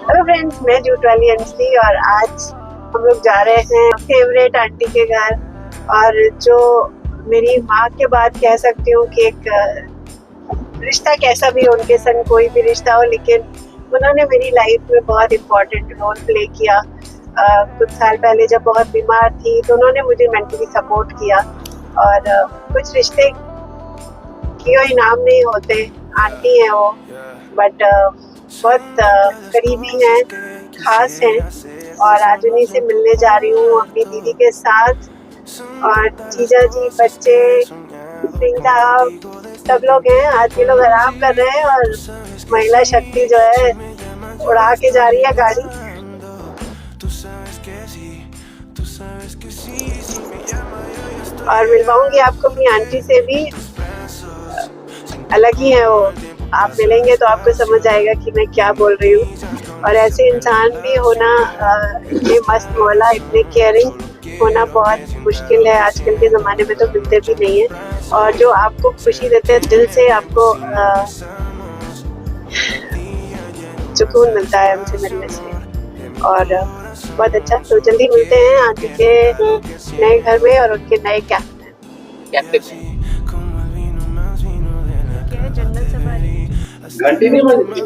Hello friends, मैं jute वाली अंजलि और आज हम लोग जा रहे हैं फेवरेट आंटी के घर। और जो मेरी माँ के बाद कह सकती हूँ कि एक रिश्ता कैसा भी उनके संग कोई भी रिश्ता हो, लेकिन उन्होंने मेरी लाइफ में बहुत इम्पोर्टेंट रोल प्ले किया। कुछ साल पहले जब बहुत बीमार थी तो उन्होंने मुझे मेंटली सपोर्ट किया। और कुछ रिश्ते की कोई नाम नहीं होते, आंटी हैं वो, बट बहुत करीबी हैं, खास हैं। और आज उन्हीं से मिलने जा रही हूँ अपनी दीदी के साथ। और जीजा जी, बच्चे, सब लोग हैं। आज ये लोग आराम कर रहे हैं और महिला शक्ति जो है उड़ा के जा रही है गाड़ी। और मिलवाऊंगी आपको अपनी आंटी से भी, अलग ही है वो। आप मिलेंगे तो आपको समझ आएगा कि मैं क्या बोल रही हूँ। और ऐसे इंसान भी होना, इतने मस्त मौला, इतने केयरिंग होना बहुत मुश्किल है। आजकल के ज़माने में तो मिलते भी नहीं है। और जो आपको खुशी देते हैं दिल से, आपको सुकून मिलता है उनसे मिलने से। और बहुत अच्छा। तो जल्दी मिलते हैं आंटी के नए घर में और उनके नए कैफे में। जन्नत सफारी घंटी नहीं बजी,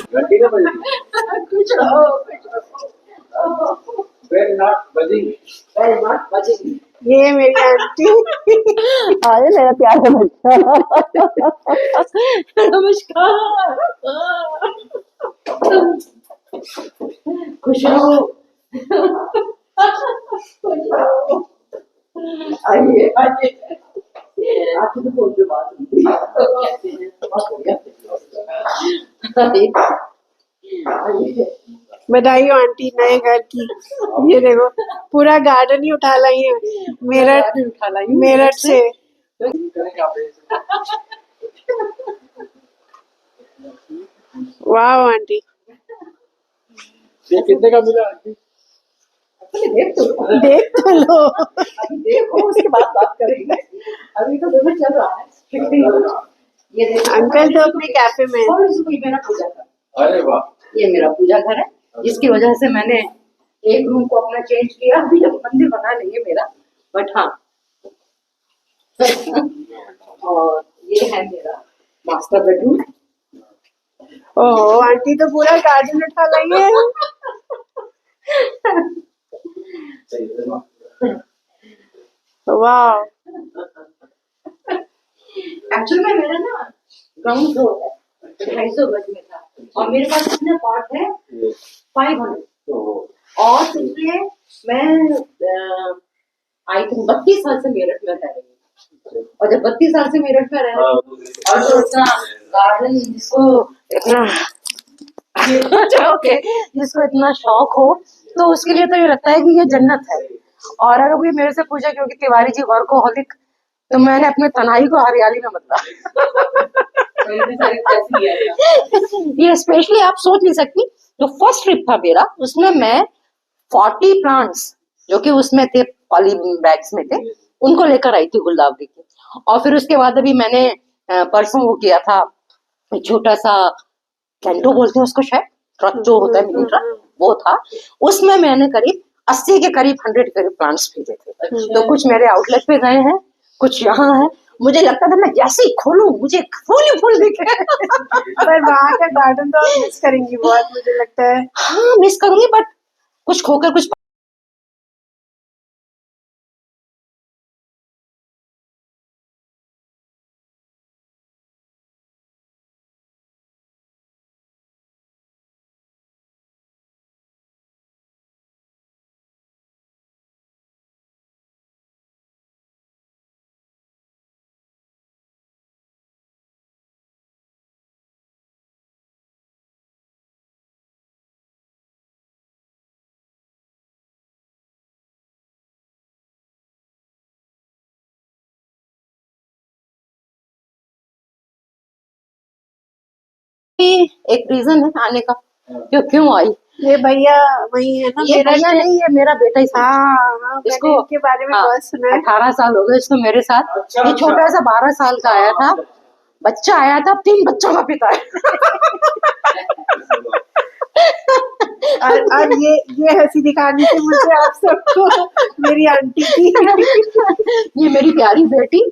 घंटी नहीं बजी, कुछ बेल नॉट बजी, बेल नॉट बजी। ये मेरी आंटी अरे मेरा प्यारा बच्चा नमस्कार, खुश रहो। आइए आइए, आपकी तो फोन पे बात हुई। बधाई हो आंटी नए घर की। ये देखो पूरा गार्डन ही उठा लाई है मेरठ से। वाह आंटी, ये कितने का मिला आंटी? देख तो लो। अभी देखो उसके बाद बात करेंगे। अभी तो दोनों चल रहा है। ये देखो अंकल तो अपने कैफे में और इसको मेरा पूजा घर, अरे वाह, ये मेरा पूजा घर है, जिसकी वजह से मैंने एक रूम को अपना चेंज किया। अभी जब मंदिर बना नहीं है मेरा, बट हाँ। और ये है मेरा मास्टर बेडरूम। ओहो, आंटी तो पूरा गार्डन उठा लाई है। वाह, एक्चुअली में मेरा ना ग्राउंड फ्लोर है, 250 गज में था, और मेरे पास कितने पार्ट है 500। और इसलिए मैं आई थिंक 32 साल से मेरठ में रह रही हूँ। और जब 32 साल से मेरठ में रह रही हूँ और जो इतना गार्डन जिसको इतना जिसको इतना शौक हो, तो उसके लिए तो ये लगता है कि ये जन्नत है। और अगर कोई मेरे से पूछे क्योंकि तिवारी जी वर्कोहॉलिक, तो मैंने अपने तनाई को हरियाली में बदला। ये स्पेशली आप सोच नहीं सकती, जो फर्स्ट ट्रिप था मेरा उसमें मैं 40 प्लांट्स जो कि उसमें थे पॉली बैग्स में थे, उनको लेकर आई थी गुलदावरी के। और फिर उसके बाद अभी मैंने परसों वो किया था, एक छोटा सा कैंटो बोलते हैं उसको शायद, ट्रक जो होता है मिनी ट्रक, वो था। उसमें मैंने करीब 80 के करीब 100 के करीब प्लांट्स भेजे थे। तो कुछ मेरे आउटलेट पे गए हैं, कुछ यहाँ है। मुझे लगता था मैं जैसे ही खोलूं मुझे फूल ही फूल दिखे। पर वहाँ का गार्डन तो आप मिस करेंगी बहुत, मुझे लगता है। हाँ मिस करूंगी, बट कुछ खोकर कुछ एक रीजन है आने का, क्यों आई। ये भैया वही है ना, ये मेरा भैया नहीं, ये मेरा बेटा ही था। हाँ, इसको मैंने इनके बारे में बहुत सुना है। 18 साल हो गए इसको मेरे साथ। ये छोटा सा 12 साल का आया था, बच्चा आया था, 3 बच्चों का पिता है। और ये हंसी दिखाने से मुझे आप सबको मेरी आंटी की ये मेरी प्यारी बेटी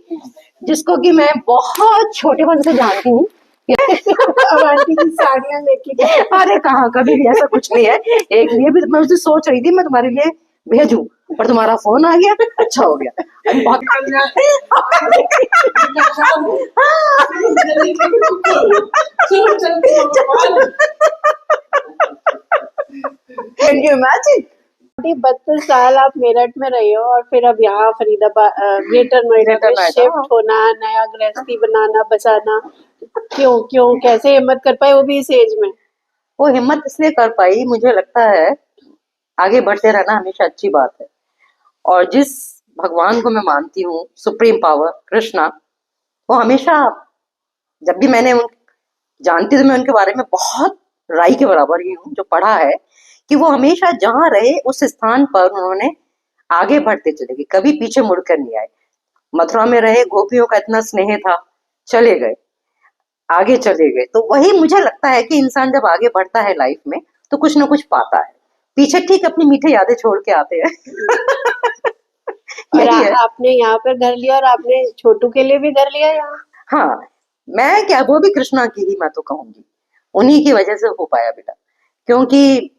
जिसको कि मैं बहुत छोटेपन से जानती हूँ। अब आंटी की साड़ियां लेके गए। अरे कहाँ, कभी भी ऐसा कुछ नहीं है। एक ये भी मैं उसे सोच रही थी मैं तुम्हारे लिए भेजूं, पर तुम्हारा फोन आ गया, अच्छा हो गया। अभी बहुत Can you imagine? 32 साल आप मेरठ में रहे हो और फिर अब यहाँ फरीदाबाद ग्रेटर नोएडा ग्रेटर में नोएडा, शिफ्ट हाँ। होना, नया गृहस्थी बनाना बसाना, क्यों कैसे हिम्मत कर पाए वो भी इस एज में? वो हिम्मत इसलिए कर पाई, मुझे लगता है आगे बढ़ते रहना हमेशा अच्छी बात है। और जिस भगवान को मैं मानती हूँ, सुप्रीम पावर कृष्णा, वो हमेशा, जब भी मैंने जानती तो मैं उनके बारे में बहुत राई के बराबर ही हूँ, जो पढ़ा है कि वो हमेशा जहाँ रहे उस स्थान पर उन्होंने आगे बढ़ते चले गए, कभी पीछे मुड़कर नहीं आए। मथुरा में रहे, गोपियों का इतना स्नेह था, चले गए, आगे चले गए। तो वही मुझे लगता है कि इंसान जब आगे बढ़ता है लाइफ में तो कुछ ना कुछ पाता है। पीछे ठीक अपनी मीठी यादें छोड़ के आते हैं। और यही है। आपने यहाँ पर घर लिया और आपने छोटू के लिए भी घर लिया यहाँ? हाँ, मैं क्या, वो भी कृष्णा की ही मैं तो कहूंगी, उन्हीं की वजह से हो पाया बेटा। क्योंकि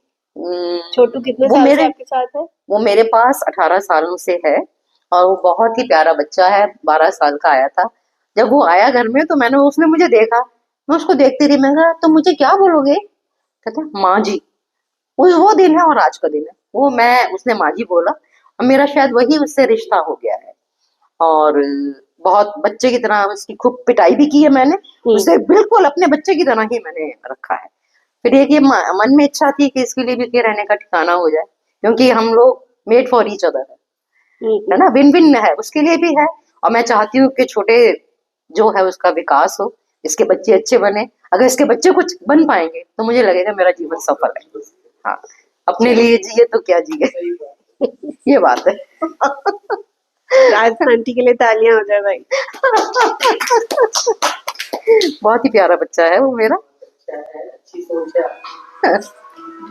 छोटू कितने वो साल से मेरे आपके साथ है? वो मेरे पास 18 सालों से है और वो बहुत ही प्यारा बच्चा है। 12 साल का आया था। जब वो आया घर में तो मैंने, उसने मुझे देखा, मैं उसको देखती रही। मैं कहा तुम मुझे क्या बोलोगे? कहता माँ जी। वो दिन है और आज का दिन है वो, मैं, उसने माँ जी बोला और मेरा शायद वही उससे रिश्ता हो गया है। और बहुत बच्चे की तरह उसकी खूब पिटाई भी की है मैंने, उसे बिल्कुल अपने बच्चे की तरह ही मैंने रखा है। फिर एक ये मन में इच्छा थी कि इसके लिए भी के रहने का ठिकाना हो जाए, क्योंकि हम लोग मेड फॉर ईच अदर है ना, विन विन है, उसके लिए भी है। और मैं चाहती हूँ कि छोटे जो है उसका विकास हो, इसके बच्चे अच्छे बने। अगर इसके बच्चे कुछ बन पाएंगे तो मुझे लगेगा मेरा जीवन सफल है। हाँ, अपने लिए जिए तो क्या जिए। ये बात है। राज आंटी के लिए तालियां हो जाए भाई। बहुत ही प्यारा बच्चा है वो मेरा।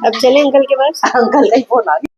अब चले अंकल के पास। अंकल का ही फोन आ गया।